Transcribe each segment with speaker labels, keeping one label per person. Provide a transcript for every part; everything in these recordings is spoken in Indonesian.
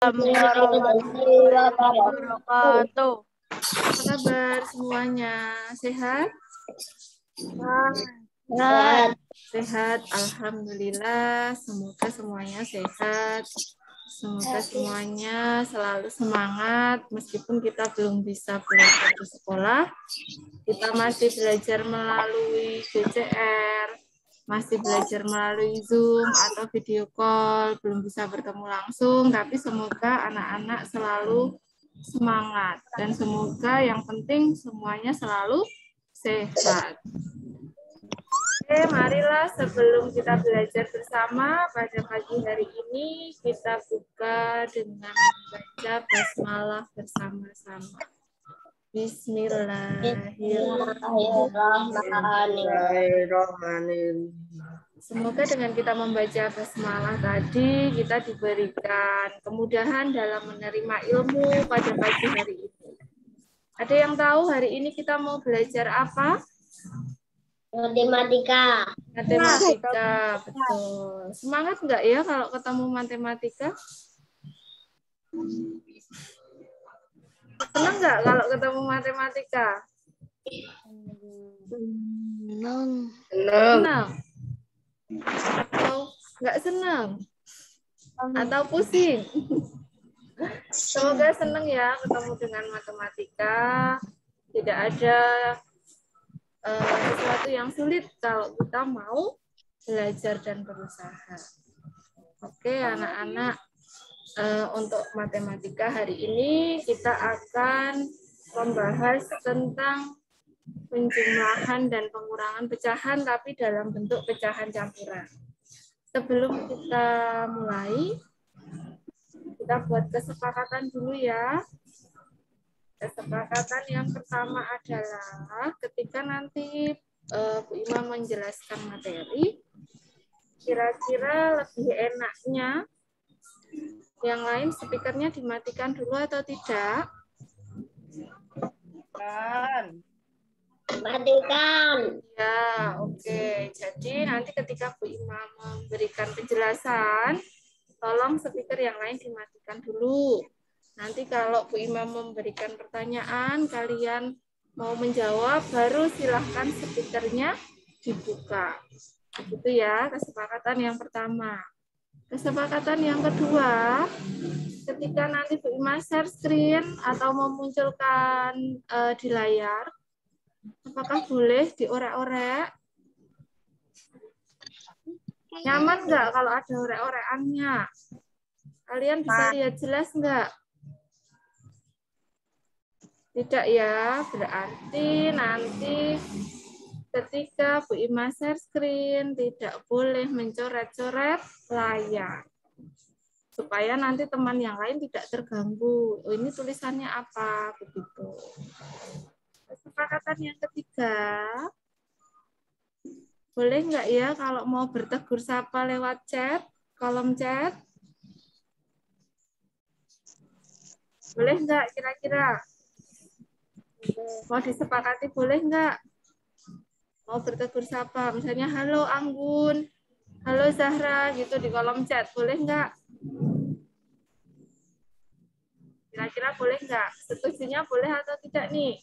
Speaker 1: Warahmatullahi wabarakatuh. Apa kabar semuanya? Sehat?
Speaker 2: Sehat.
Speaker 1: Sehat, alhamdulillah. Semoga semuanya sehat. Semoga semuanya selalu semangat meskipun kita belum bisa belajar di sekolah. Kita masih belajar melalui BCR, masih belajar melalui Zoom atau video call, belum bisa bertemu langsung, tapi semoga anak-anak selalu semangat dan semoga yang penting semuanya selalu sehat. Oke, marilah sebelum kita belajar bersama pada pagi hari ini, kita buka dengan membaca basmalah bersama-sama. Bismillahirrahmanirrahim. Semoga dengan kita membaca basmalah tadi, kita diberikan kemudahan dalam menerima ilmu pada pagi hari ini. Ada yang tahu hari ini kita mau belajar apa?
Speaker 2: Matematika.
Speaker 1: Matematika, betul. Semangat nggak ya kalau ketemu matematika? Senang nggak kalau ketemu matematika?
Speaker 2: Senang.
Speaker 1: Senang. Atau nggak senang? Atau pusing? Semoga senang ya ketemu dengan matematika. Tidak ada sesuatu yang sulit kalau kita mau belajar dan berusaha. Oke, anak-anak, untuk matematika hari ini kita akan membahas tentang penjumlahan dan pengurangan pecahan, tapi dalam bentuk pecahan campuran. Sebelum kita mulai, kita buat kesepakatan dulu ya. Kesepakatan yang pertama adalah ketika nanti Bu Ima menjelaskan materi, kira-kira lebih enaknya yang lain speakernya dimatikan dulu atau tidak?
Speaker 2: Matikan.
Speaker 1: Ya, oke. Jadi nanti ketika Bu Ima memberikan penjelasan, tolong speaker yang lain dimatikan dulu. Nanti kalau Bu Ima memberikan pertanyaan, kalian mau menjawab, baru silahkan speakernya dibuka. Itu ya, kesepakatan yang pertama. Kesepakatan yang kedua, ketika nanti Bu Ima share screen atau memunculkan di layar, apakah boleh diorek-orek? Nyaman nggak kalau ada orek-orekannya? Kalian bisa lihat jelas nggak? Tidak ya, berarti nanti ketika Bu Ima share screen tidak boleh mencoret-coret layar. Supaya nanti teman yang lain tidak terganggu. Oh, ini tulisannya apa? Begitu. Kesepakatan yang ketiga, boleh nggak ya kalau mau bertegur sapa lewat chat, kolom chat? Boleh nggak kira-kira? Mau disepakati boleh nggak? Mau bertegur sapa, misalnya halo Anggun, halo Zahra gitu di kolom chat, boleh nggak? Kira-kira boleh nggak? Setujunya boleh atau tidak nih?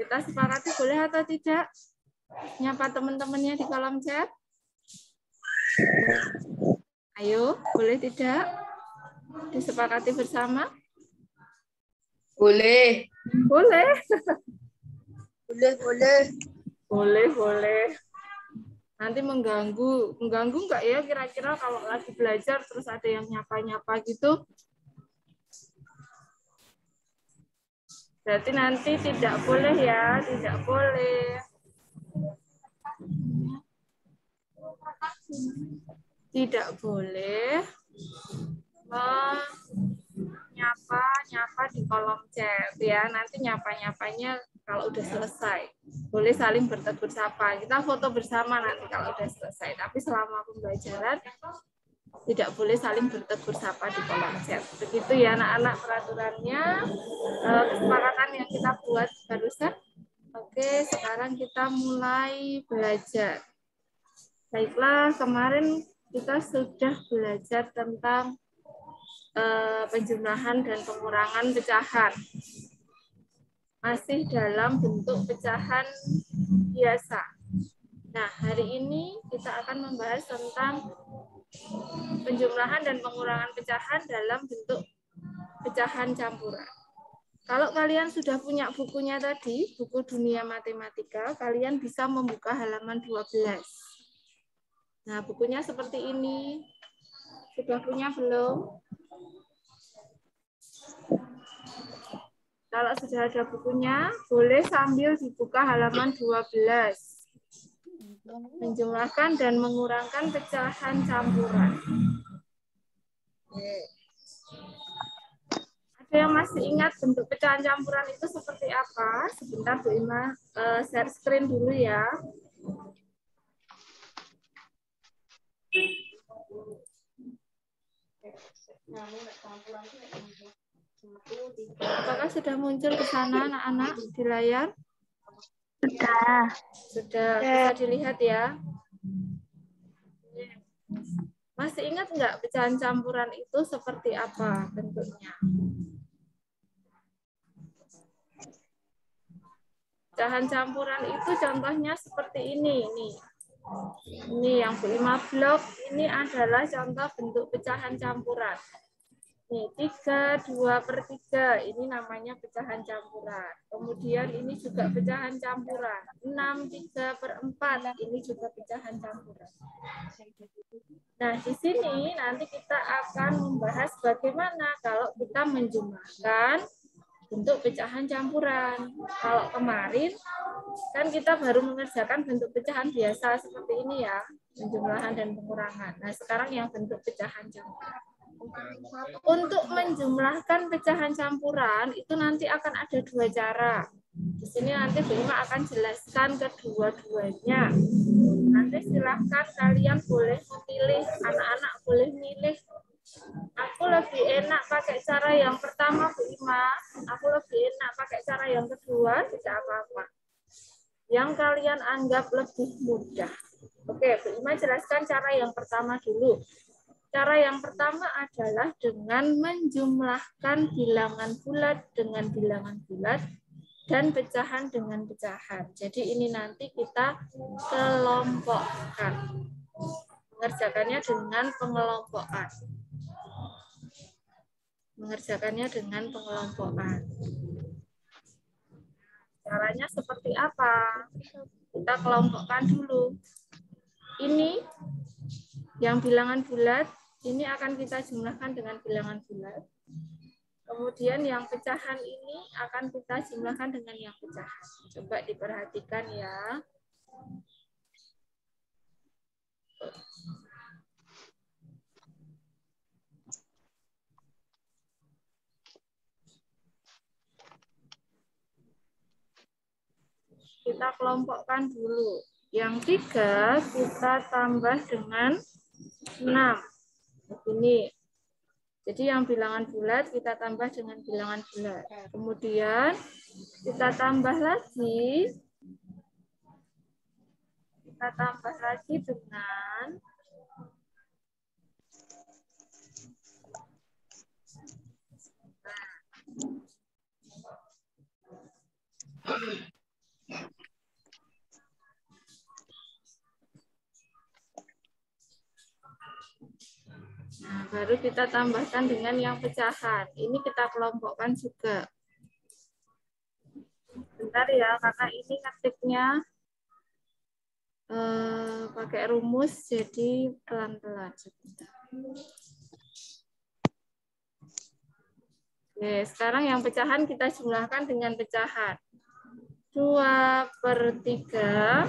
Speaker 1: Kita sepakati boleh atau tidak? Nyapa teman-temannya di kolom chat. Ayo, boleh tidak? Disepakati bersama?
Speaker 2: Boleh.
Speaker 1: Boleh.
Speaker 2: Boleh.
Speaker 1: Boleh. Nanti mengganggu nggak ya kira-kira kalau lagi belajar terus ada yang nyapa-nyapa gitu? Berarti nanti tidak boleh ya, tidak boleh. Tidak boleh nyapa di kolom chat ya. Nanti nyapa-nyapanya kalau udah selesai. Boleh saling bertegur sapa. Kita foto bersama nanti kalau udah selesai. Tapi selama pembelajaran tidak boleh saling bertegur sapa di kolom chat. Begitu ya anak-anak peraturannya. Kesepakatan yang kita buat barusan. Oke, sekarang kita mulai belajar. Baiklah, kemarin kita sudah belajar tentang penjumlahan dan pengurangan pecahan. Masih dalam bentuk pecahan biasa. Nah, hari ini kita akan membahas tentang penjumlahan dan pengurangan pecahan dalam bentuk pecahan campuran. Kalau kalian sudah punya bukunya tadi, buku Dunia Matematika, kalian bisa membuka halaman 12. Nah, bukunya seperti ini. Sudah punya belum? Kalau sudah ada bukunya, boleh sambil dibuka halaman 12. Menjumlahkan dan mengurangkan pecahan campuran. Oke. Ada yang masih ingat bentuk pecahan campuran itu seperti apa? Sebentar Bu Ima, share screen dulu ya. Apakah sudah muncul ke sana anak-anak di layar?
Speaker 2: Sudah.
Speaker 1: Sudah, bisa dilihat ya. Masih ingat nggak pecahan campuran itu seperti apa bentuknya? Pecahan campuran itu contohnya seperti ini. Ini yang Bu Ima blok, ini adalah contoh bentuk pecahan campuran. Nih, 3, 2/3, ini namanya pecahan campuran. Kemudian ini juga pecahan campuran. 6, 3/4, ini juga pecahan campuran. Nah, di sini nanti kita akan membahas bagaimana kalau kita menjumlahkan bentuk pecahan campuran. Kalau kemarin, kan kita baru mengerjakan bentuk pecahan biasa seperti ini ya, penjumlahan dan pengurangan. Nah, sekarang yang bentuk pecahan campuran. Untuk menjumlahkan pecahan campuran itu nanti akan ada dua cara. Di sini nanti Bu Ima akan jelaskan kedua-duanya. Nanti silahkan kalian boleh memilih, anak-anak boleh milih. Aku lebih enak pakai cara yang pertama Bu Ima, aku lebih enak pakai cara yang kedua, tidak apa-apa. Yang kalian anggap lebih mudah. Oke, Bu Ima jelaskan cara yang pertama dulu. Cara yang pertama adalah dengan menjumlahkan bilangan bulat dengan bilangan bulat dan pecahan dengan pecahan. Jadi ini nanti kita kelompokkan. Mengerjakannya dengan pengelompokan. Mengerjakannya dengan pengelompokan. Caranya seperti apa? Kita kelompokkan dulu. Ini yang bilangan bulat, ini akan kita jumlahkan dengan bilangan bulat. Kemudian yang pecahan ini akan kita jumlahkan dengan yang pecahan. Coba diperhatikan ya. Kita kelompokkan dulu. Yang 3 kita tambah dengan 6. Begini. Jadi yang bilangan bulat kita tambah dengan bilangan bulat. Kemudian kita tambah lagi. Kita tambah lagi dengan nah, baru kita tambahkan dengan yang pecahan. Ini kita kelompokkan juga. Bentar ya, karena ini ngetiknya pakai rumus, jadi pelan-pelan. Oke, sekarang yang pecahan kita jumlahkan dengan pecahan. 2/3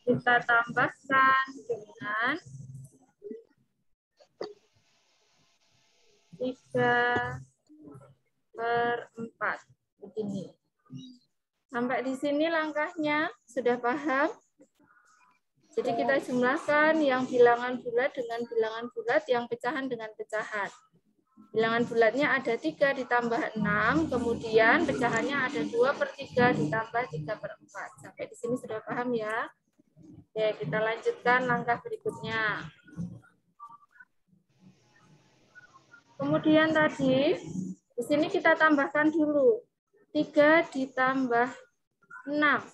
Speaker 1: kita tambahkan dengan 3/4. Begini. Sampai di sini langkahnya sudah paham? Jadi kita jumlahkan yang bilangan bulat dengan bilangan bulat, yang pecahan dengan pecahan. Bilangan bulatnya ada 3 ditambah 6, kemudian pecahannya ada 2/3 ditambah 3/4. Sampai di sini sudah paham ya? Oke, kita lanjutkan langkah berikutnya. Kemudian tadi, di sini kita tambahkan dulu. 3 ditambah 6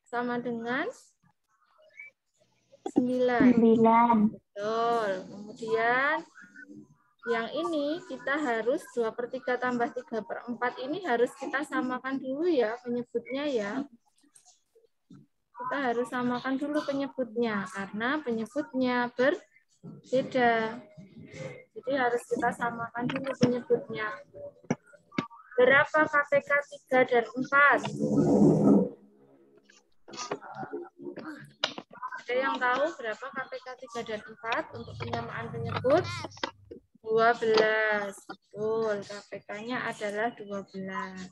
Speaker 1: sama dengan 9.
Speaker 2: 9.
Speaker 1: Betul. Kemudian yang ini kita harus 2/3 tambah 3/4 ini harus kita samakan dulu ya penyebutnya ya. Kita harus samakan dulu penyebutnya karena penyebutnya berbeda. Jadi harus kita samakan dulu penyebutnya. Berapa KPK 3 dan 4? Ada yang tahu berapa KPK 3 dan 4 untuk penyamaan penyebut? 12. Betul, KPK-nya adalah 12.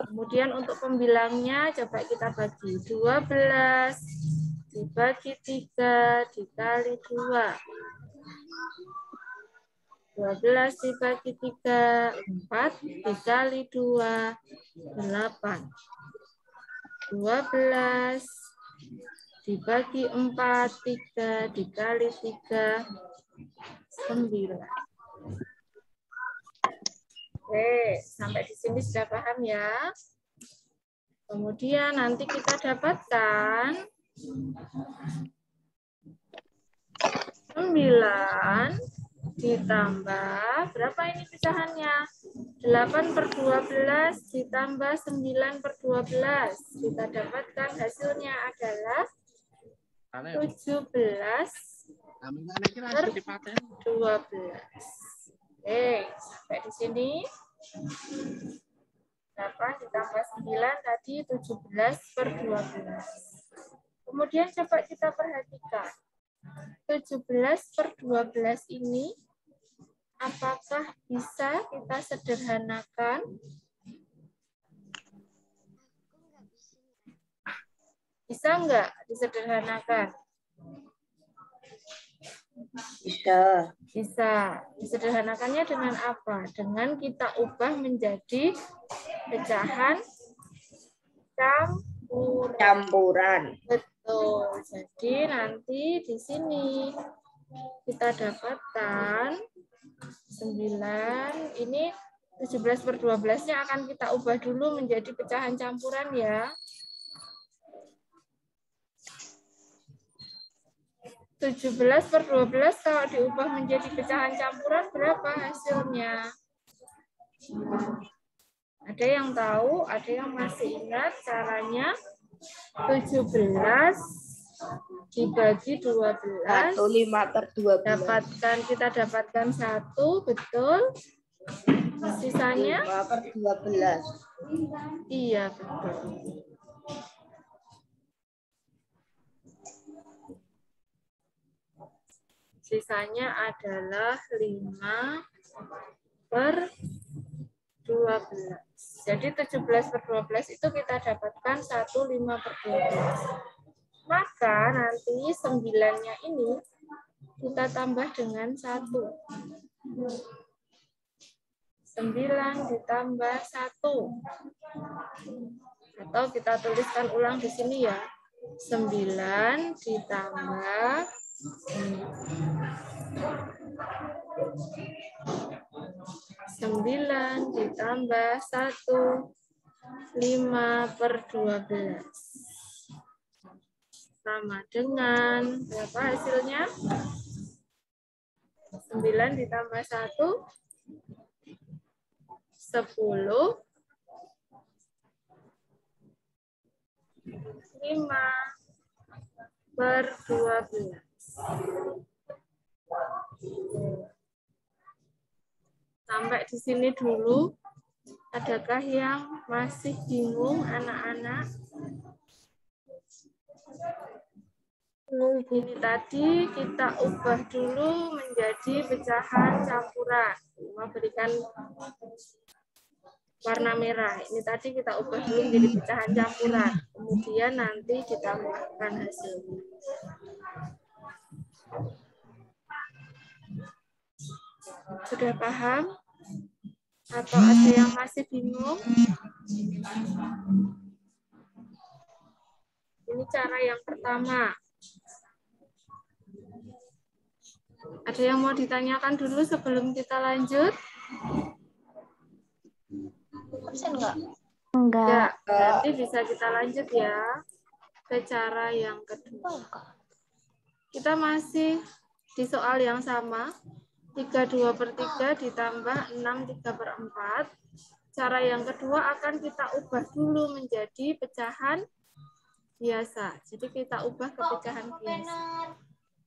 Speaker 1: Kemudian untuk pembilangnya coba kita bagi. 12 dibagi 3 dikali 2. 12 dibagi 3, 4 dikali 2, 8. 12 dibagi 4, 3 dikali 3, 9. Oke, sampai di sini sudah paham ya. Kemudian nanti kita dapatkan 9 ditambah, berapa ini pecahannya? 8/12 ditambah 9/12. Kita dapatkan hasilnya adalah 17/12. Oke, sampai di sini. 8 ditambah 9 tadi 17/12. Kemudian coba kita perhatikan. 17/12 ini apakah bisa kita sederhanakan? Bisa enggak disederhanakan?
Speaker 2: Bisa.
Speaker 1: Bisa. Disederhanakannya dengan apa? Dengan kita ubah menjadi pecahan
Speaker 2: Campuran.
Speaker 1: Betul. Jadi nanti di sini kita dapatkan 9. Ini 17/12-nya akan kita ubah dulu menjadi pecahan campuran ya. 17/12 kalau diubah menjadi pecahan campuran berapa hasilnya? Ada yang tahu? Ada yang masih ingat caranya? 17 dibagi 12.
Speaker 2: 15/12.
Speaker 1: Kita dapatkan 1, betul? Sisanya?
Speaker 2: 5/12.
Speaker 1: Iya, betul. Sisanya adalah 5/12. Jadi 17/12 itu kita dapatkan 1/5/12. Maka nanti 9-nya ini kita tambah dengan 1. 9 ditambah 1. Atau kita tuliskan ulang di sini ya. 9 ditambah 9 ditambah 1, 5/12. Sama dengan, berapa hasilnya? 9 ditambah 1, 10. 5/12. Sampai di sini dulu. Adakah yang masih bingung anak-anak? Ini tadi kita ubah dulu menjadi pecahan campuran. Memberikan warna merah. Ini tadi kita ubah dulu menjadi pecahan campuran. Kemudian nanti ditambahkan hasilnya. Sudah paham? Atau ada yang masih bingung? Ini cara yang pertama. Ada yang mau ditanyakan dulu sebelum kita lanjut? Enggak. Berarti bisa kita lanjut ya ke cara yang kedua. Kita masih di soal yang sama. 32/3 ditambah 6/3/4. Cara yang kedua akan kita ubah dulu menjadi pecahan biasa. Jadi kita ubah ke pecahan biasa.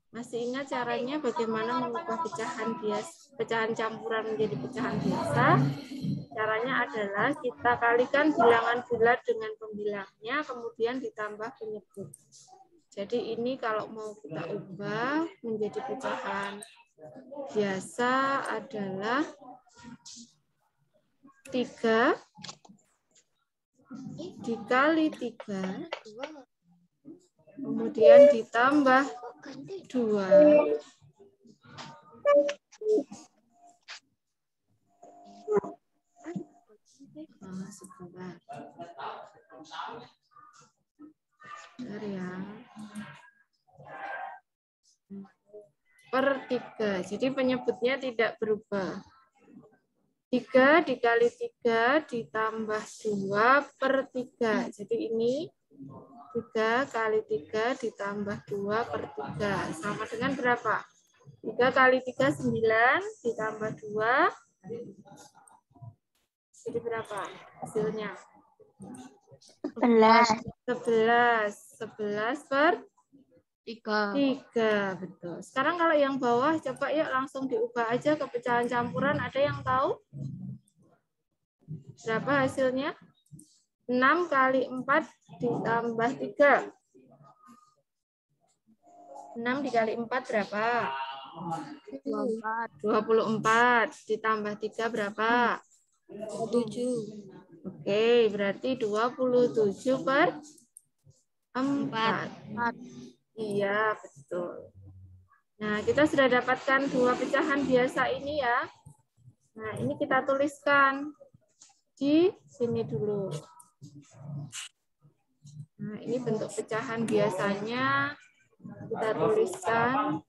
Speaker 1: Masih ingat caranya bagaimana mengubah pecahan biasa, pecahan campuran menjadi pecahan biasa? Caranya adalah kita kalikan bilangan bulat dengan pembilangnya, kemudian ditambah penyebut. Jadi ini kalau mau kita ubah menjadi pecahan biasa adalah 3 dikali 3, kemudian ditambah 2. Sebentar. Bentar ya. Per 3. Jadi penyebutnya tidak berubah. 3 dikali 3 ditambah 2 per 3. Jadi ini 3 kali 3 ditambah 2 per 3. Sama dengan berapa? 3 kali 3, 9 ditambah 2. Jadi berapa hasilnya?
Speaker 2: 11.
Speaker 1: 11 per 3. Betul. Sekarang kalau yang bawah, coba yuk langsung diubah aja ke pecahan campuran. Ada yang tahu? Berapa hasilnya? 6 kali 4 ditambah 3. 6 dikali 4 berapa? 24. Ditambah 3 berapa? 7. Oke, berarti 27 per 4. Iya, betul. Nah, kita sudah dapatkan 2 pecahan biasa ini ya. Nah, ini kita tuliskan di sini dulu. Nah, ini bentuk pecahan biasanya. Kita tuliskan.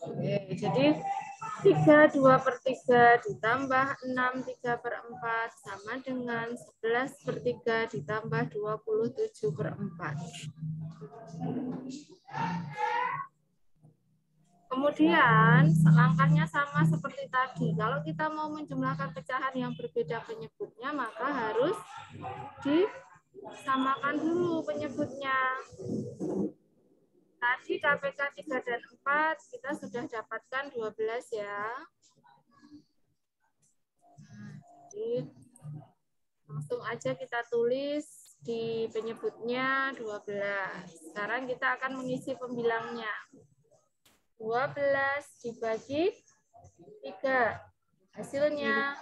Speaker 1: Oke, jadi 3 2/3 ditambah 6 3/4 sama dengan 11/3 ditambah 27/4. Kemudian langkahnya sama seperti tadi. Kalau kita mau menjumlahkan pecahan yang berbeda penyebutnya, maka harus disamakan dulu penyebutnya. Tadi KPK 3 dan 4 kita sudah dapatkan 12 ya. Jadi langsung aja kita tulis di penyebutnya 12. Sekarang kita akan mengisi pembilangnya. 12 dibagi 3. Hasilnya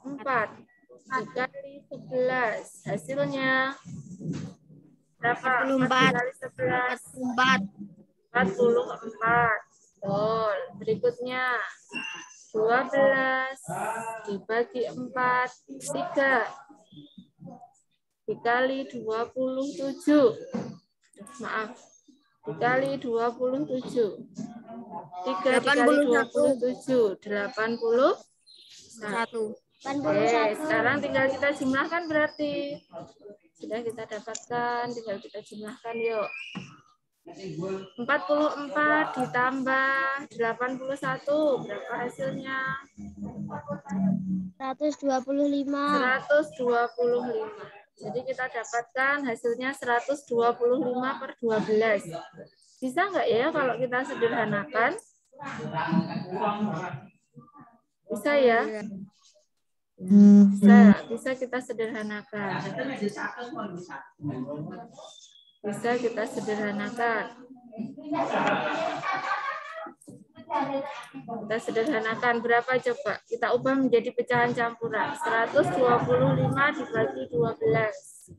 Speaker 1: 4. Dikali 11. Hasilnya berapa? 4 dikali 11. 44. Betul. Berikutnya 12 dibagi 4. 3. Dikali 27. Maaf. Dikali 27. 3 dikali 27. 81. Oke, sekarang tinggal kita jumlahkan berarti. Sudah kita dapatkan, tinggal kita jumlahkan yuk. 44 ditambah 81, berapa hasilnya?
Speaker 2: 125.
Speaker 1: 125. Jadi kita dapatkan hasilnya 125 per 12. Bisa nggak ya kalau kita sederhanakan? Bisa ya? Bisa kita sederhanakan. Bisa kita sederhanakan. Kita sederhanakan berapa coba? Kita ubah menjadi pecahan campuran. 125 dibagi 12.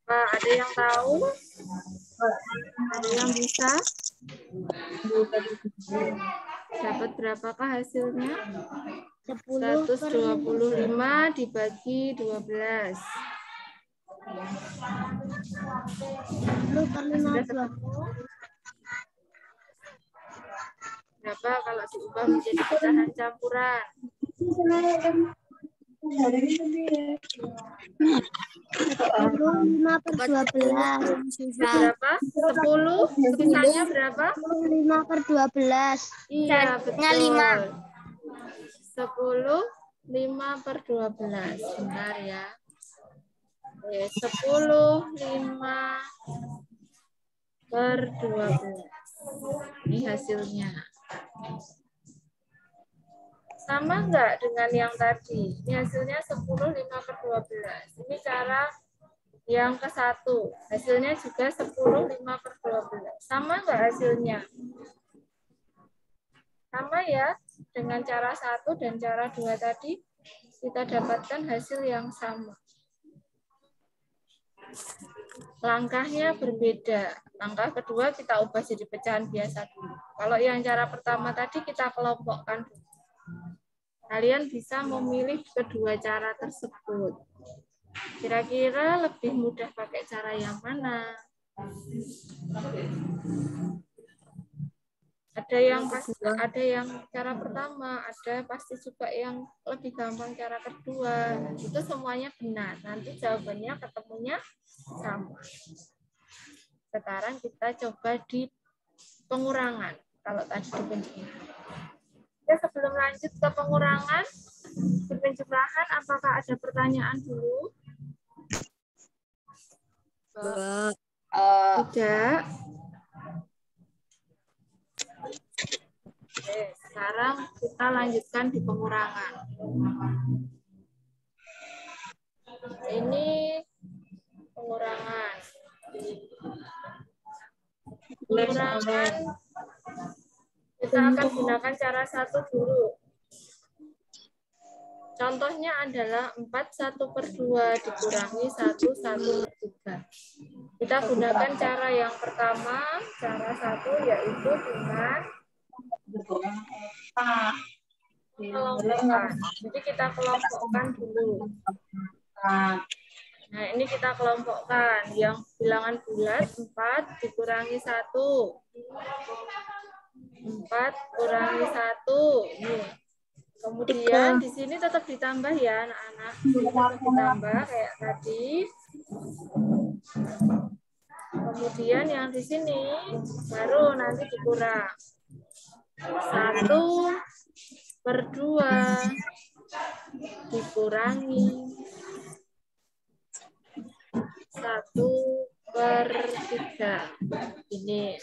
Speaker 1: Apa ada yang tahu? Ada yang bisa? Dapat berapakah hasilnya?
Speaker 2: 10 per
Speaker 1: 125 dibagi 12.
Speaker 2: 10 per 5,
Speaker 1: Sudah ketemu? Berapa kalau diubah menjadi pecahan campuran?
Speaker 2: 5 per 12.
Speaker 1: Berapa? 10? Sisanya berapa?
Speaker 2: 5 per 12.
Speaker 1: Iya, betul.
Speaker 2: 5.
Speaker 1: 10, 5 per 12. Bentar ya. Oke, 10, 5 per 12. Ini hasilnya. Sama enggak dengan yang tadi? Ini hasilnya 10, 5 per 12. Ini cara yang ke-1. Hasilnya juga 10, 5 per 12. Sama enggak hasilnya? Sama ya. Dengan cara 1 dan cara 2 tadi, kita dapatkan hasil yang sama. Langkahnya berbeda. Langkah kedua kita ubah jadi pecahan biasa dulu. Kalau yang cara pertama tadi kita kelompokkan dulu. Kalian bisa memilih kedua cara tersebut. Kira-kira lebih mudah pakai cara yang mana? Ada yang cara pertama, ada pasti juga yang lebih gampang cara kedua. Itu semuanya benar. Nanti jawabannya ketemunya sama. Sekarang kita coba di pengurangan. Kalau tadi di penjumlahan. Ya, sebelum lanjut ke pengurangan, di penjumlahan, apakah ada pertanyaan dulu? Tidak. Oke, sekarang kita lanjutkan di pengurangan. Ini pengurangan. Pengurangan kita akan gunakan cara 1 dulu. Contohnya adalah 4 1 per 2 dikurangi 1 1 per 3. Kita gunakan cara yang pertama, cara 1 yaitu dengan kelompokkan. Jadi kita kelompokkan dulu. Nah, ini kita kelompokkan. Yang bilangan bulat 4 dikurangi 1. 4 kurangi 1. Nih. Kemudian di sini tetap ditambah ya anak-anak. Tetap ditambah kayak tadi. Kemudian yang di sini baru nanti dikurang. 1 per 2 dikurangi 1 per 3. Ini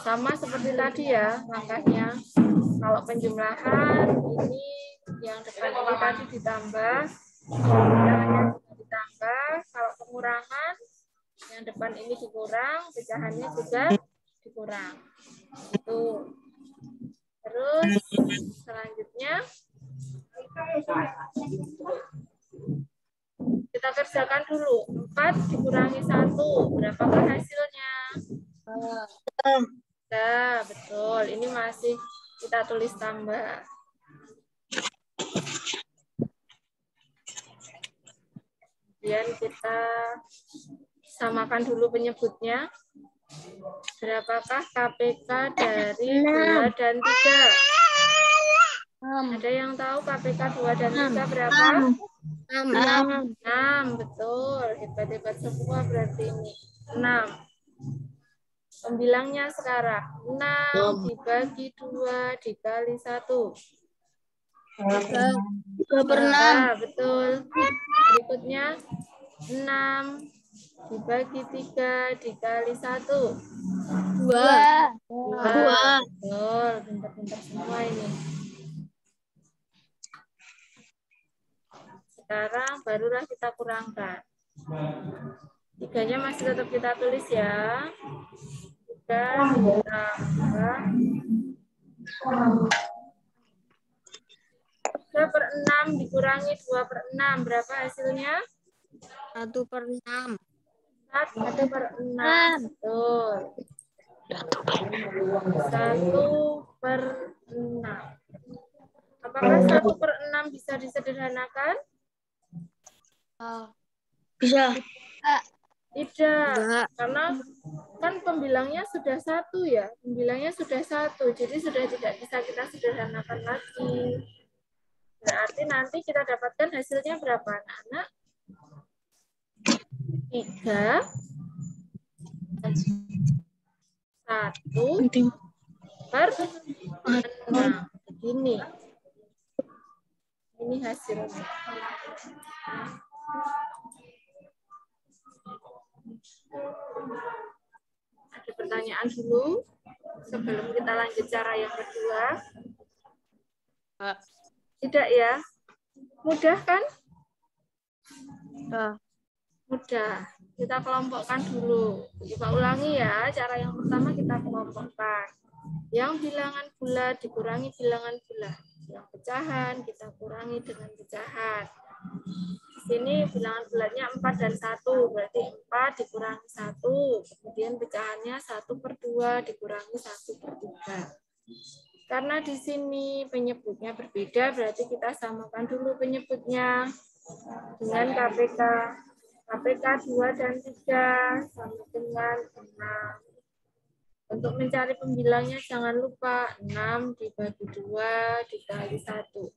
Speaker 1: sama seperti tadi ya langkahnya. Kalau penjumlahan ini yang depan ini tadi ditambah, bilangannya ditambah. Kalau pengurangan yang depan ini dikurang, pecahannya juga dikurang. Itu. Terus selanjutnya kita kerjakan dulu. 4 dikurangi 1. Berapakah hasilnya? Nah, betul. Ini masih kita tulis tambah. Kemudian kita samakan dulu penyebutnya. Berapakah KPK dari 2 dan 3? Ada yang tahu KPK 2 dan 3 berapa? 6. Betul. Hebat-hebat semua berarti ini. 6. Pembilangnya sekarang. 6 dibagi 2 dikali 1.
Speaker 2: 3 per 6.
Speaker 1: Betul. Berikutnya 6 dibagi 3 dikali 1.
Speaker 2: 2.
Speaker 1: Betul. Pintar-pintar semua ini. Sekarang barulah kita kurangkan. 3-nya masih tetap kita tulis ya. 3 ditambah 3 per 6 dikurangi 2 per 6. Berapa hasilnya?
Speaker 2: 1 per 6.
Speaker 1: 1 per 6. Betul. 1/6. Apakah 1/6 bisa disederhanakan?
Speaker 2: Bisa.
Speaker 1: Tidak,
Speaker 2: Enggak.
Speaker 1: karena kan pembilangnya sudah 1 ya. Pembilangnya sudah 1, jadi sudah tidak bisa kita sederhanakan lagi. Berarti nanti kita dapatkan hasilnya berapa, anak-anak? 3, 1/6. Begini. Ini hasilnya. Ada pertanyaan dulu sebelum kita lanjut cara yang kedua? Tidak ya? Mudah kan? Mudah. Kita kelompokkan dulu. Kita ulangi ya. Cara yang pertama kita kelompokkan. Yang bilangan bulat dikurangi bilangan bulat. Yang pecahan kita kurangi dengan pecahan. Di sini bilangan bulatnya 4 dan 1. Berarti 4 dikurangi 1. Kemudian pecahannya 1/2 dikurangi 1/3. Karena di sini penyebutnya berbeda, berarti kita samakan dulu penyebutnya dengan KPK. KPK 2 dan 3 sama dengan 6. Untuk mencari pembilangnya jangan lupa 6 dibagi 2 dikali 1.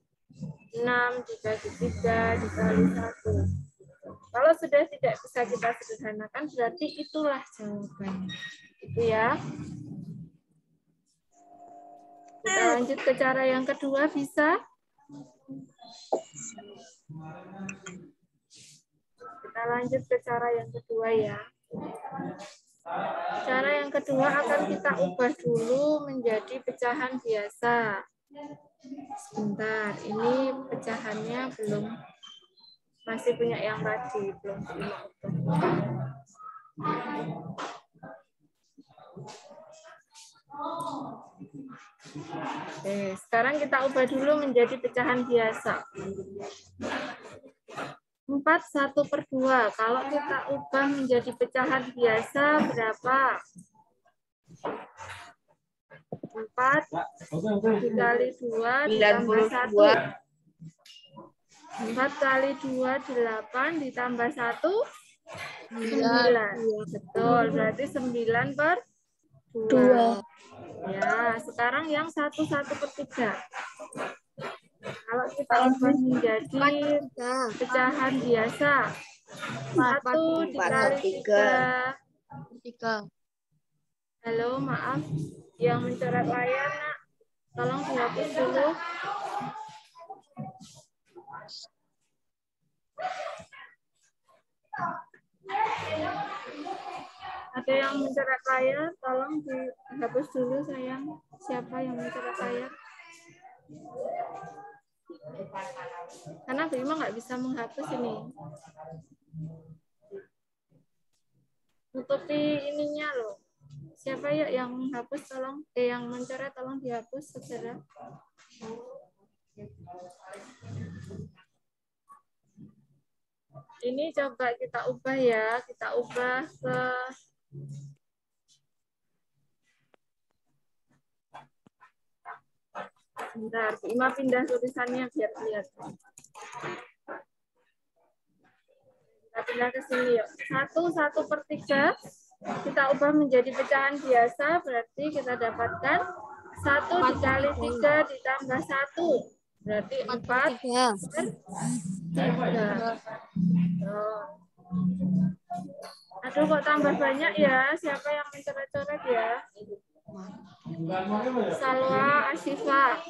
Speaker 1: 6 dibagi 3 dikali 1. Kalau sudah tidak bisa kita sederhanakan, berarti itulah jawabannya. Itu ya. Kita lanjut ke cara yang kedua, bisa? Kita lanjut ke cara yang kedua ya. Cara yang kedua akan kita ubah dulu menjadi pecahan biasa. Sebentar, ini pecahannya belum, masih punya yang tadi, belum terima utuh. Oke, sekarang kita ubah dulu menjadi pecahan biasa. 4 1/2. Kalau kita ubah menjadi pecahan biasa berapa? 4 dikali 2 ditambah 1. 4 kali 2 8 ditambah 1 9. Betul, berarti 9/2. Ya, sekarang yang 1/3. Kalau kita ubah menjadi pecahan biasa, 1 dikali 3. Halo, maaf. Yang mencoret layar, nak. Tolong dihapus dulu. Ada yang mencoret layar, tolong dihapus dulu, sayang. Siapa yang mencoret layar? Karena Bu Ima nggak bisa menghapus ini. Tutupi ininya loh. Siapa ya yang menghapus, tolong. Yang mencoret tolong dihapus segera. Ini coba kita ubah ya. Kita ubah ke bentar, Bu Ima pindah tulisannya biar lihat. Kita pindah ke sini yuk. 1/3 kita ubah menjadi pecahan biasa, berarti kita dapatkan 1 dikali 3 ditambah 1. Berarti 4/3. Aduh, kok tambah banyak ya? Siapa yang mencoret-coret ya? Salwa, Asyifa.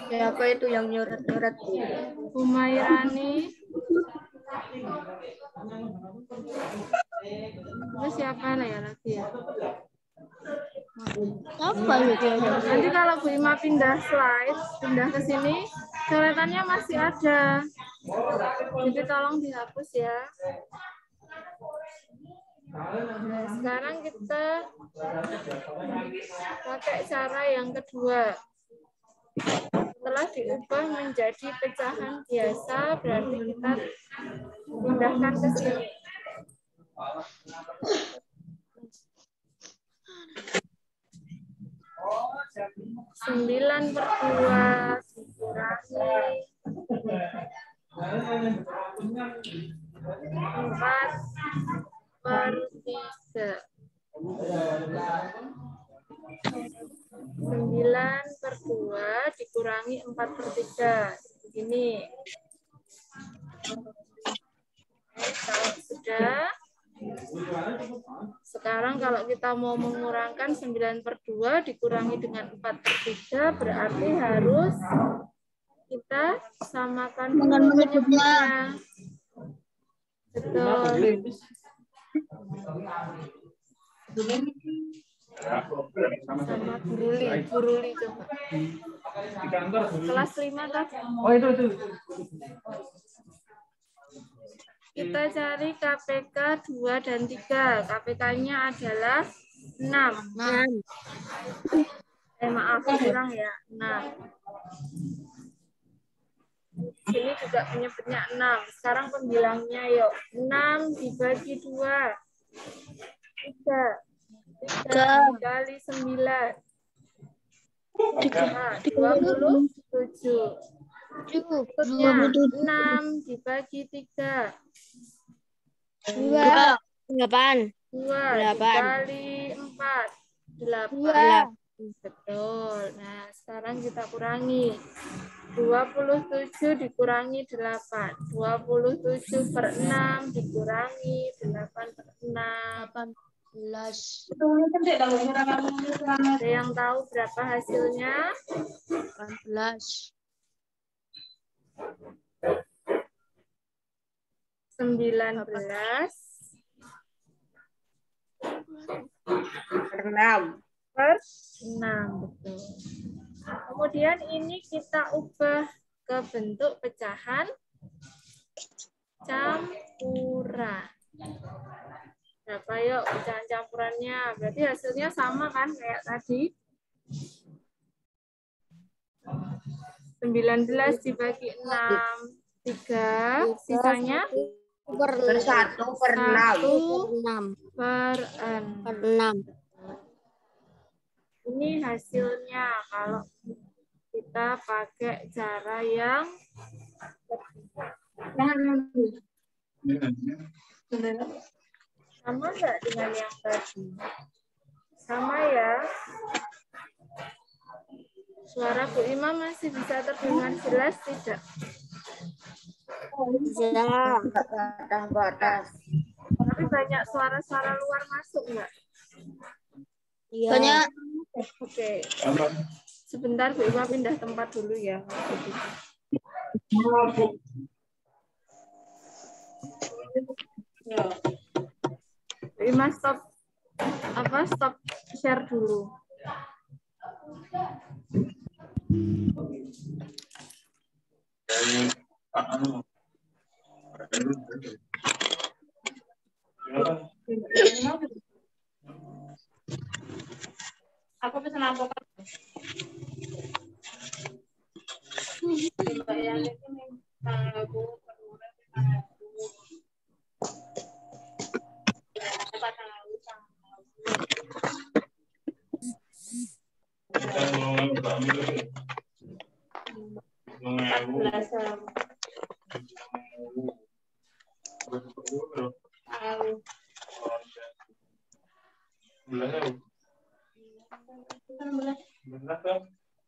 Speaker 2: Siapa itu yang nyoret-nyoret?
Speaker 1: Humairani. Terus siapa ya lagi ya?
Speaker 2: Apa itu?
Speaker 1: Nanti kalau Bu Ima pindah slide, pindah ke sini, coretannya masih ada. Jadi tolong dihapus ya. Nah, sekarang kita pakai cara yang kedua. Setelah diubah menjadi pecahan biasa, berarti kita pindahkan ke sini. 9/2 dikurangi 4/3. 9/2 dikurangi 4/3. Begini. Kalau sudah, sekarang kalau kita mau mengurangkan 9/2 dikurangi dengan 4/3, berarti harus kita samakan dulu penyebutnya. Betul. Sama Buruli coba. Kelas 5 kan?
Speaker 3: Oh itu.
Speaker 1: Kita cari KPK 2 dan 3. KPK-nya adalah 6. Maaf, kurang ya. 6. Sini juga menyebutnya 6. Sekarang pembilangnya yuk. 6 dibagi 2. 3. 3 kali 9. 27. Berikutnya 6 dibagi 3.
Speaker 2: 8.
Speaker 1: 2 dikali 4. 8. Betul. Nah, sekarang kita kurangi. 27 dikurangi 8. 27/6 dikurangi 8/6.
Speaker 2: 18.
Speaker 1: Ada yang tahu berapa hasilnya?
Speaker 2: 18.
Speaker 1: 19/6. 6, betul. Kemudian ini kita ubah ke bentuk pecahan campuran. Berapa yuk pecahan campurannya? Berarti hasilnya sama kan kayak tadi? 19 dibagi 6, 3, sisanya 1/6. Ini hasilnya kalau kita pakai cara yang sama nggak dengan yang tadi? Sama ya. Suara Bu Ima masih bisa terdengar jelas tidak? Tapi banyak suara-suara luar masuk nggak?
Speaker 2: Banyak.
Speaker 1: Oke. Sebentar Bu Ima pindah tempat dulu ya. Bu Ima stop share dulu.
Speaker 3: Aku pesan apa?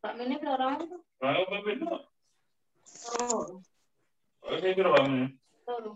Speaker 3: Pak Mene berapa orang itu? Oh. Oh, ini berapa Mene? Oh.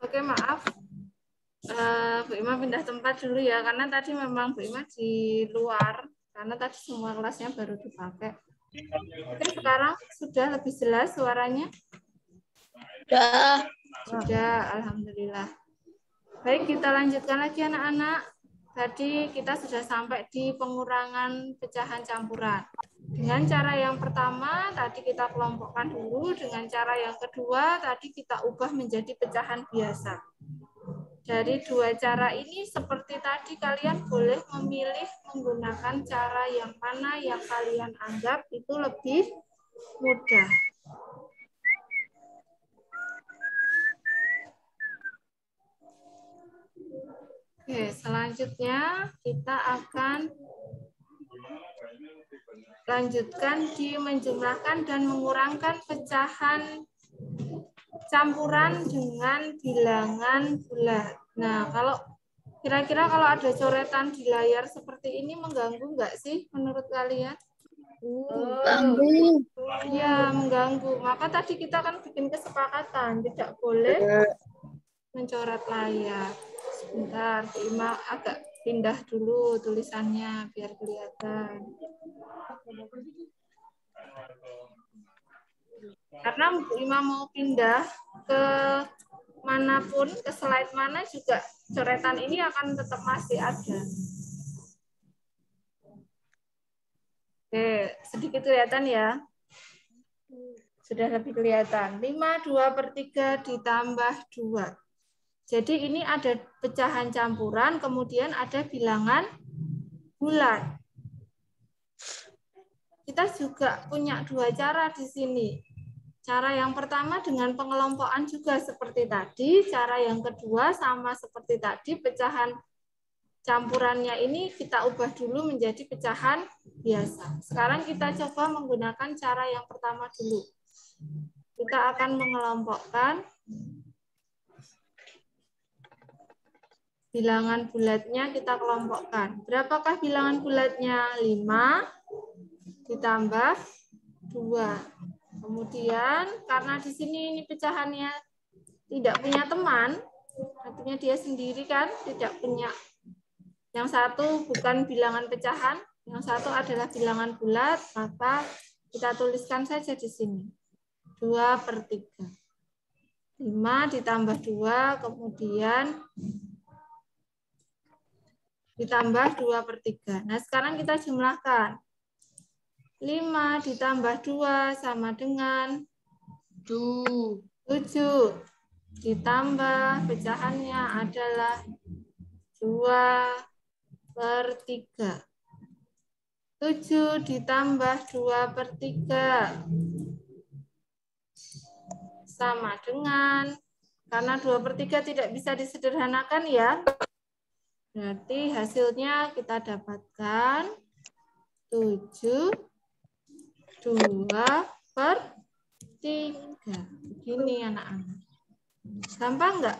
Speaker 1: Oke, maaf. Bu Ima pindah tempat dulu ya, karena tadi memang Bu Ima di luar. karena tadi semua kelasnya baru dipakai. Oke, sekarang sudah lebih jelas suaranya? Sudah, alhamdulillah. Baik, kita lanjutkan lagi anak-anak. Tadi kita sudah sampai di pengurangan pecahan campuran. Dengan cara yang pertama, tadi kita kelompokkan dulu. Dengan cara yang kedua, tadi kita ubah menjadi pecahan biasa. Dari dua cara ini, seperti tadi, kalian boleh memilih menggunakan cara yang mana yang kalian anggap itu lebih mudah. Oke, selanjutnya kita akan lanjutkan di menjumlahkan dan mengurangkan pecahan campuran dengan bilangan bulat. Nah, kira-kira kalau ada coretan di layar seperti ini mengganggu nggak sih menurut kalian?
Speaker 2: Mengganggu.
Speaker 1: Ya, mengganggu. Maka tadi kita kan bikin kesepakatan, tidak boleh mencoret layar. Sebentar, Ima agak pindah dulu tulisannya biar kelihatan. Karena Bu Ima mau pindah ke manapun, ke slide mana juga coretan ini akan tetap masih ada. Oke, sedikit kelihatan ya. Sudah lebih kelihatan. 5, 2/3 ditambah 2. Jadi ini ada pecahan campuran, kemudian ada bilangan bulat. Kita juga punya dua cara di sini. Cara yang pertama dengan pengelompokan juga seperti tadi. Cara yang kedua sama seperti tadi, pecahan campurannya ini kita ubah dulu menjadi pecahan biasa. Sekarang kita coba menggunakan cara yang pertama dulu. Kita akan mengelompokkan bilangan bulatnya, kita kelompokkan. Berapakah bilangan bulatnya? 5 ditambah 2. Kemudian karena di sini ini pecahannya tidak punya teman, artinya dia sendiri kan, tidak punya. Yang satu bukan bilangan pecahan, yang satu adalah bilangan bulat, maka kita tuliskan saja di sini. 2/3. 5 ditambah 2, kemudian ditambah 2/3. Nah, sekarang kita jumlahkan. 5 ditambah 2 sama dengan 7. Ditambah pecahannya adalah 2/3. 7 ditambah 2/3 sama dengan, karena 2/3 tidak bisa disederhanakan ya, berarti hasilnya kita dapatkan 7, 2/3. Begini anak-anak. Gampang nggak?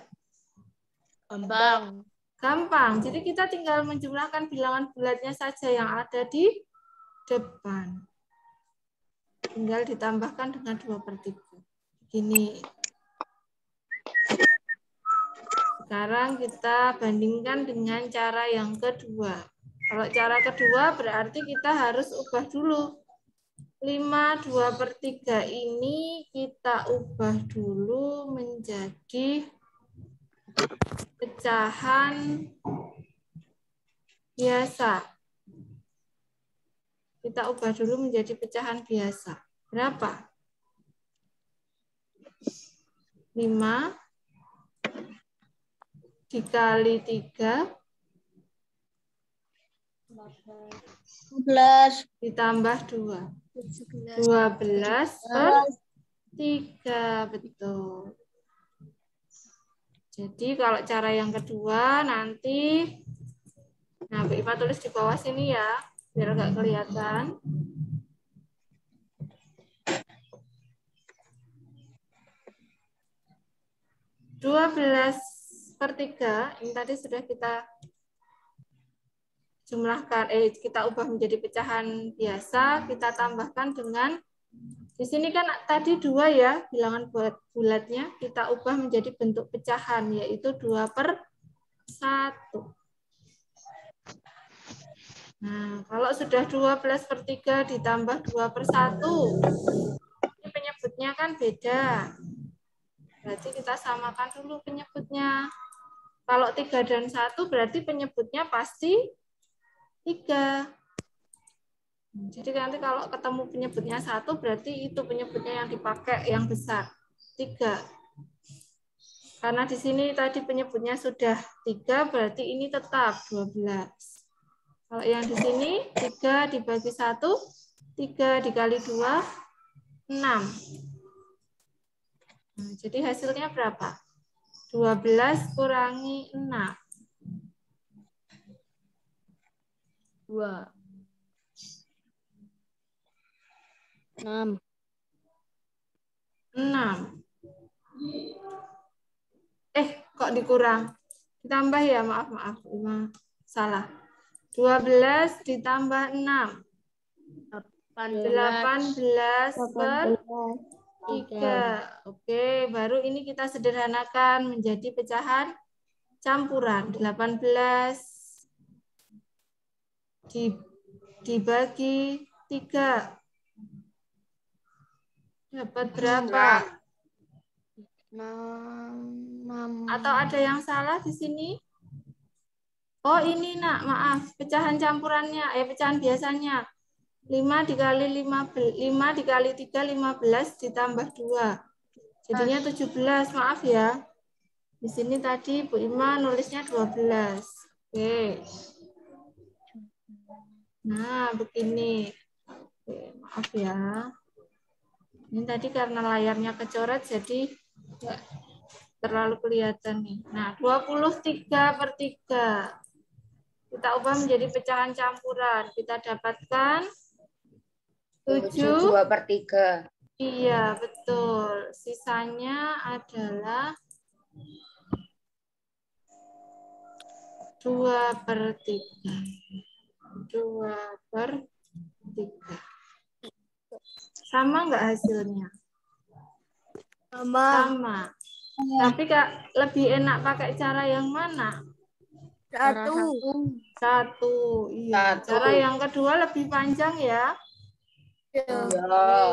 Speaker 2: Gampang.
Speaker 1: Gampang. Jadi kita tinggal menjumlahkan bilangan bulatnya saja yang ada di depan. Tinggal ditambahkan dengan 2/3. Begini. Sekarang kita bandingkan dengan cara yang kedua. Kalau cara kedua berarti kita harus ubah dulu. 5 2/3 ini kita ubah dulu menjadi pecahan biasa. Kita ubah dulu menjadi pecahan biasa. Berapa? 5 dikali 3
Speaker 2: 11
Speaker 1: ditambah 2. 12/3, betul. Jadi kalau cara yang kedua nanti, nah Bu Ima tulis di bawah sini ya, biar nggak kelihatan. (12/3) ini tadi sudah kita jumlahkan, kita ubah menjadi pecahan biasa, kita tambahkan dengan, di sini kan tadi 2 ya, bilangan bulatnya, kita ubah menjadi bentuk pecahan, yaitu 2/1. Nah, kalau sudah 12/3 ditambah 2/1, ini penyebutnya kan beda. Berarti kita samakan dulu penyebutnya. Kalau 3 dan 1 berarti penyebutnya pasti 3. Jadi nanti kalau ketemu penyebutnya 1 berarti itu penyebutnya yang dipakai yang besar. 3. Karena di sini tadi penyebutnya sudah 3 berarti ini tetap 12. Kalau yang di sini 3 dibagi 1, 3 dikali 2, 6. Nah, jadi hasilnya berapa? 12 kurangi 6.
Speaker 2: 2. 6.
Speaker 1: 6. Kok dikurang? Ditambah ya, maaf. Salah. 12 ditambah 6. 18/3. Oke, baru ini kita sederhanakan menjadi pecahan campuran. 18 dibagi 3. Dapat berapa?
Speaker 2: 6.
Speaker 1: Atau ada yang salah di sini? Oh, ini nak, maaf. Pecahan campurannya, pecahan biasanya. 5 dikali 3, 15 ditambah 2. Jadinya 17, maaf ya. Di sini tadi Bu Ima nulisnya 12. Oke. Nah, begini. Oke, maaf ya. Ini tadi karena layarnya kecoret jadi nggak terlalu kelihatan nih. Nah, 23/3. Kita ubah menjadi pecahan campuran. Kita dapatkan
Speaker 4: 7/3.
Speaker 1: Iya, betul. Sisanya adalah 2/3. 2/3. Sama nggak hasilnya? Sama. Tapi Kak, lebih enak pakai cara yang mana?
Speaker 2: 1.
Speaker 1: 1. Iya.
Speaker 4: 1.
Speaker 1: Cara yang kedua lebih panjang ya.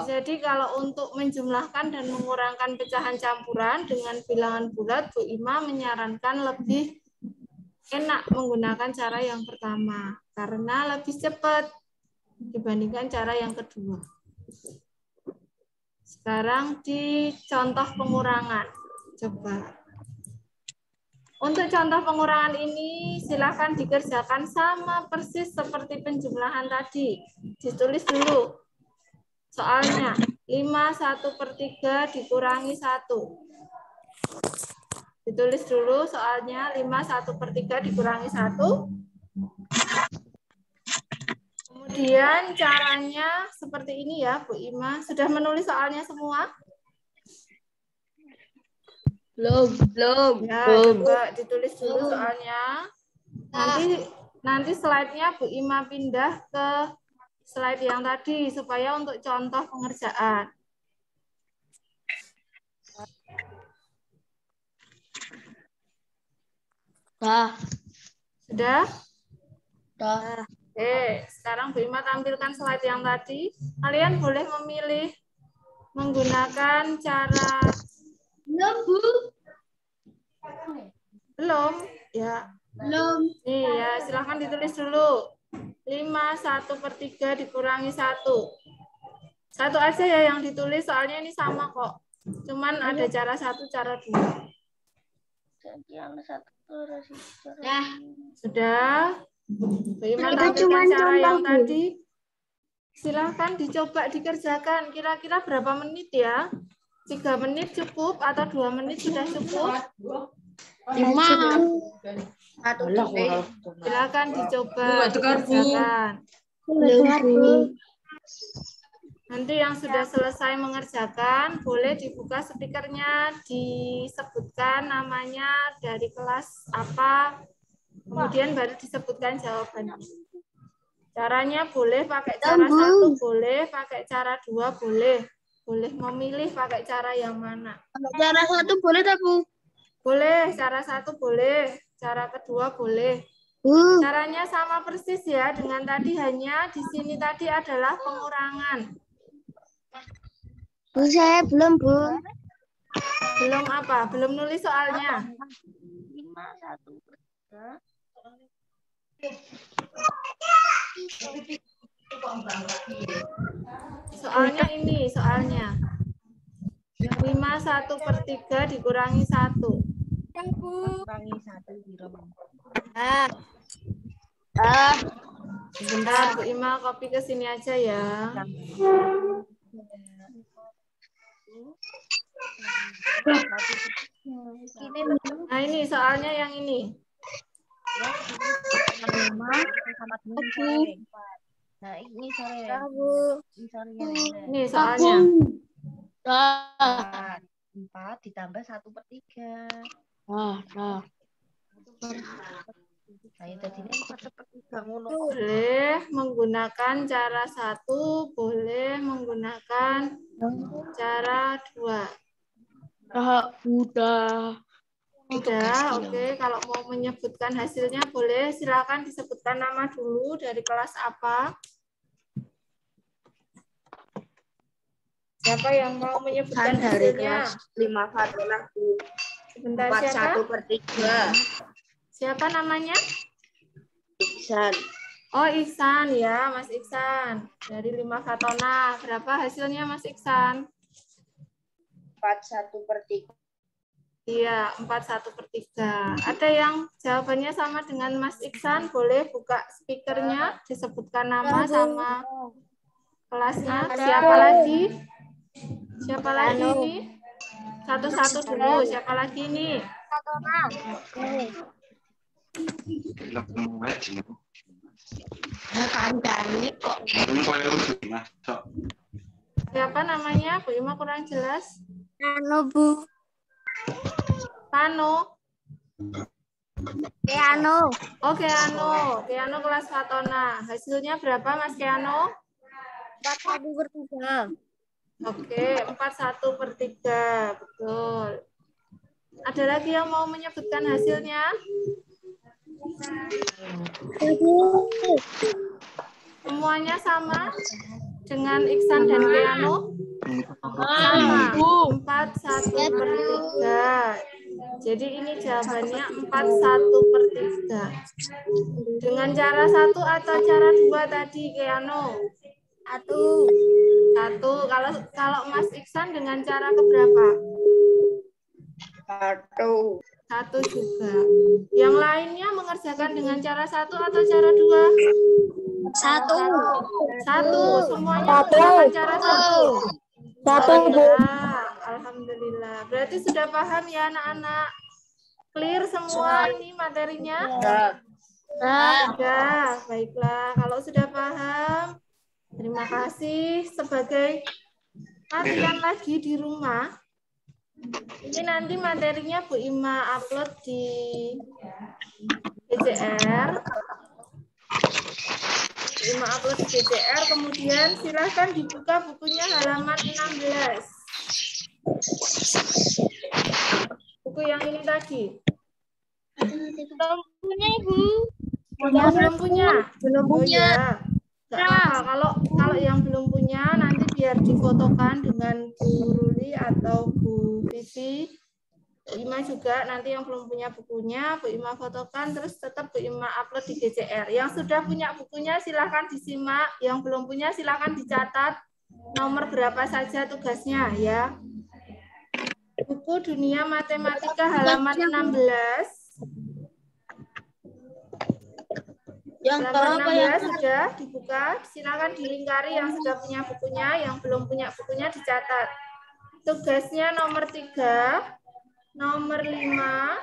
Speaker 1: Jadi kalau untuk menjumlahkan dan mengurangkan pecahan campuran dengan bilangan bulat, Bu Ima menyarankan lebih enak menggunakan cara yang pertama karena lebih cepat dibandingkan cara yang kedua. Sekarang di contoh pengurangan. Coba. Untuk contoh pengurangan ini silakan dikerjakan sama persis seperti penjumlahan tadi. Ditulis dulu. Soalnya 5/1/3 dikurangi 1. Ditulis dulu soalnya 5/1/3 dikurangi 1. Kemudian caranya seperti ini ya Bu Ima. Sudah menulis soalnya semua?
Speaker 2: Belum.
Speaker 1: Ya, coba ditulis dulu soalnya. Nanti slide-nya Bu Ima pindah ke slide yang tadi supaya untuk contoh pengerjaan. Sudah? Oke, sekarang Bu Ima tampilkan slide yang tadi. Kalian boleh memilih menggunakan cara belum? Ya.
Speaker 2: Belum.
Speaker 1: Iya, silahkan ditulis dulu. 5/1/3 dikurangi 1. 1 aja ya yang ditulis, soalnya ini sama kok. Cuman ada cara 1, cara 2. Sudah? Bagaimana tampilkan cara yang tadi? Silahkan dicoba dikerjakan. Kira-kira berapa menit ya? 3 menit cukup atau 2 menit sudah cukup?
Speaker 2: 5.
Speaker 1: Silakan dicoba dikerjakan. Nanti yang sudah selesai mengerjakan boleh dibuka speakernya, disebutkan namanya dari kelas apa, kemudian baru disebutkan jawabannya. Caranya boleh pakai cara 1, boleh pakai cara 2, boleh. Boleh memilih pakai cara yang mana.
Speaker 2: Cara 1 boleh tak, Bu?
Speaker 1: Boleh, cara 1 boleh, cara kedua boleh. Caranya sama persis ya dengan tadi, hanya di sini tadi adalah pengurangan.
Speaker 2: Bu, saya belum, Bu.
Speaker 1: Belum apa? Belum nulis soalnya.
Speaker 2: 5, 1, 3.
Speaker 1: Soalnya ini, soalnya. 5/1/3 dikurangi 1.
Speaker 2: Kurangi 1 direm.
Speaker 1: Sebentar, Bu Ima copy ke sini aja ya. Nah, ini soalnya yang ini.
Speaker 2: Nah, ini sore. Ini sorenya.
Speaker 1: Ini soalnya.
Speaker 2: 4 ditambah 1/3. Saya tadi ini 4/3 ngono.
Speaker 1: Boleh menggunakan cara 1, boleh menggunakan cara 2. Udah, oke. Kalau mau menyebutkan hasilnya boleh, silakan disebutkan nama dulu, dari kelas apa. Siapa yang mau menyebutkan
Speaker 2: Dari
Speaker 1: hasilnya?
Speaker 2: kelas 5 Fatona, Bu.
Speaker 1: Sebentar, siapa?
Speaker 2: 4/1/3.
Speaker 1: Siapa namanya?
Speaker 2: Iksan.
Speaker 1: Oh, Iksan ya, Mas Iksan. Dari 5 Fatona. Berapa hasilnya, Mas Iksan?
Speaker 2: 4/1/3.
Speaker 1: Iya, 4/1/3. Ada yang jawabannya sama dengan Mas Iksan? Boleh buka speakernya, disebutkan nama sama kelasnya. Siapa lagi? Siapa lagi ini? Satu-satu dulu. Siapa lagi ini? Siapa namanya? Bu Ima kurang jelas.
Speaker 2: Bu.
Speaker 1: Pano.
Speaker 2: Keano.
Speaker 1: Oh, Keano. Keano kelas Fatona. Hasilnya berapa, Mas Keano?
Speaker 2: 4/1/3.
Speaker 1: Oke, 4/1/3. Betul. Ada lagi yang mau menyebutkan hasilnya? Semuanya sama dengan Iksan dan Keano? Sama. 4/1/3. Jadi ini jawabannya 4/1/3. Dengan cara 1 atau cara 2 tadi, Keano? 1. Kalau Mas Iksan dengan cara keberapa?
Speaker 2: 1.
Speaker 1: 1 juga. Yang lainnya mengerjakan dengan cara 1 atau cara 2?
Speaker 2: 1.
Speaker 1: 1. Semuanya menggunakan cara 1. Alhamdulillah. Berarti sudah paham ya anak-anak? Clear semua ini materinya? Sudah. Baiklah. Kalau sudah paham, terima kasih. Sebagai latihan lagi di rumah, ini nanti materinya Bu Ima upload di BCR. Bu Ima upload di BCR, kemudian silahkan dibuka bukunya halaman 16. Buku yang ini tadi.
Speaker 2: Belum punya, Ibu.
Speaker 1: Belum punya? Oh iya. Nggak apa-apa. Kalau yang belum punya, nanti biar difotokan dengan Bu Ruli atau Bu Vivi. Bu Ima juga nanti yang belum punya bukunya, Bu Ima fotokan, terus tetap Bu Ima upload di BCR. Yang sudah punya bukunya silahkan disimak, yang belum punya silahkan dicatat nomor berapa saja tugasnya ya. Buku Dunia Matematika halaman 16. Halaman 16 sudah dibuka, silakan dilingkari yang sudah punya bukunya, yang belum punya bukunya dicatat. Tugasnya nomor 3, nomor 5,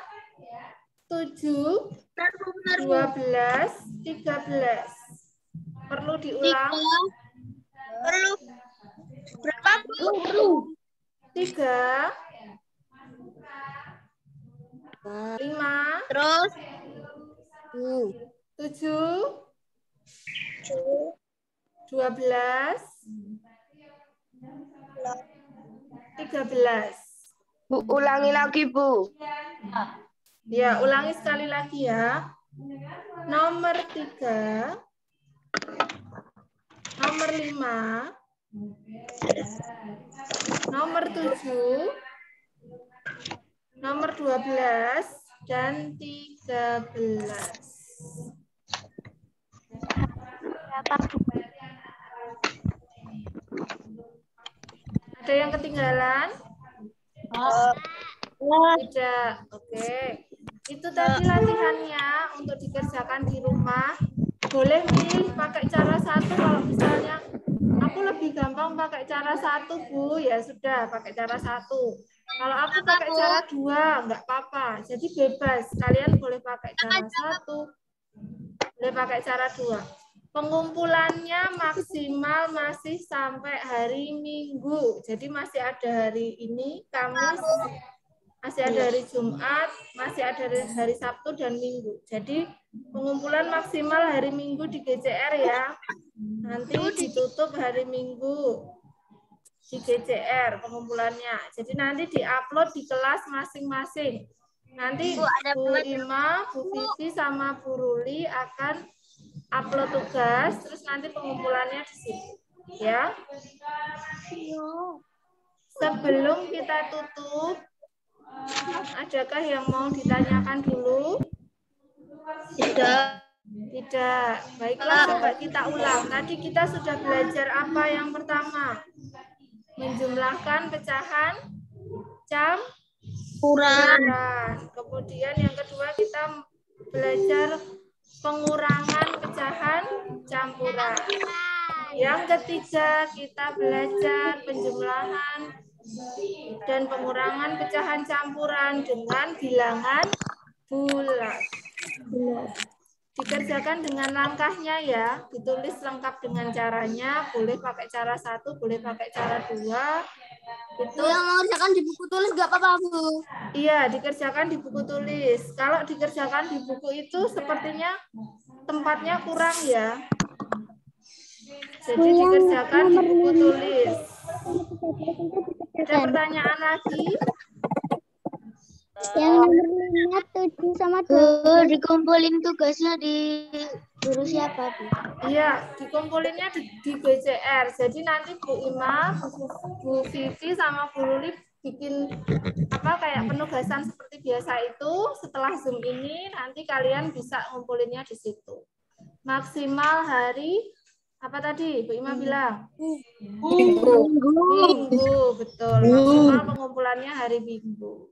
Speaker 1: 7, 12, 13. Perlu diulang?
Speaker 2: Perlu. Berapa, Bu? Perlu.
Speaker 1: 3, 5,
Speaker 2: Terus
Speaker 1: 7, 12, 13.
Speaker 2: Bu, ulangi lagi, Bu.
Speaker 1: Ya, ulangi sekali lagi ya. Nomor 3, nomor 5, nomor 7, nomor 12, dan 13. Ada yang ketinggalan? Tidak. Oke. Itu tadi latihannya untuk dikerjakan di rumah. Boleh milih pakai cara satu. Kalau misalnya aku lebih gampang pakai cara satu, Bu, ya sudah pakai cara satu. Kalau aku pakai cara 2, nggak apa-apa. Jadi bebas. Kalian boleh pakai cara 1, boleh pakai cara 2. Pengumpulannya maksimal masih sampai hari Minggu. Jadi masih ada hari ini, Kamis, masih ada hari Jumat, masih ada hari Sabtu dan Minggu. Jadi pengumpulan maksimal hari Minggu di GCR ya. Nanti ditutup hari Minggu di GCR pengumpulannya. Jadi nanti diupload di kelas masing-masing. Nanti Bu Ima, Bu Vivi, sama Bu Ruli akan upload tugas, terus nanti pengumpulannya di situ. Ya. Sebelum kita tutup, adakah yang mau ditanyakan dulu? Tidak. Baiklah, coba kita ulang. Tadi kita sudah belajar apa yang pertama? Menjumlahkan pecahan campuran. Kemudian yang kedua kita belajar pengurangan pecahan campuran. Yang ketiga kita belajar penjumlahan dan pengurangan pecahan campuran dengan bilangan bulat. Dikerjakan dengan langkahnya ya, ditulis lengkap dengan caranya, boleh pakai cara 1, boleh pakai cara 2. Itu
Speaker 4: yang mau dikerjakan di buku tulis nggak apa-apa, Bu?
Speaker 1: Iya, dikerjakan di buku tulis. Kalau dikerjakan di buku itu sepertinya tempatnya kurang ya. Jadi dikerjakan di buku tulis. Ada pertanyaan lagi?
Speaker 4: Yang nomor 5, 7 sama 2 dikumpulin tugasnya di guru siapa, Bu?
Speaker 1: Iya, dikumpulinnya di GCR. Jadi nanti Bu Ima, Bu Vivi, sama Bu Luli bikin kayak penugasan seperti biasa itu. Setelah Zoom ini nanti kalian bisa ngumpulinnya di situ. Maksimal hari apa tadi Bu Ima bilang? Minggu, betul. Maksimal pengumpulannya hari Minggu.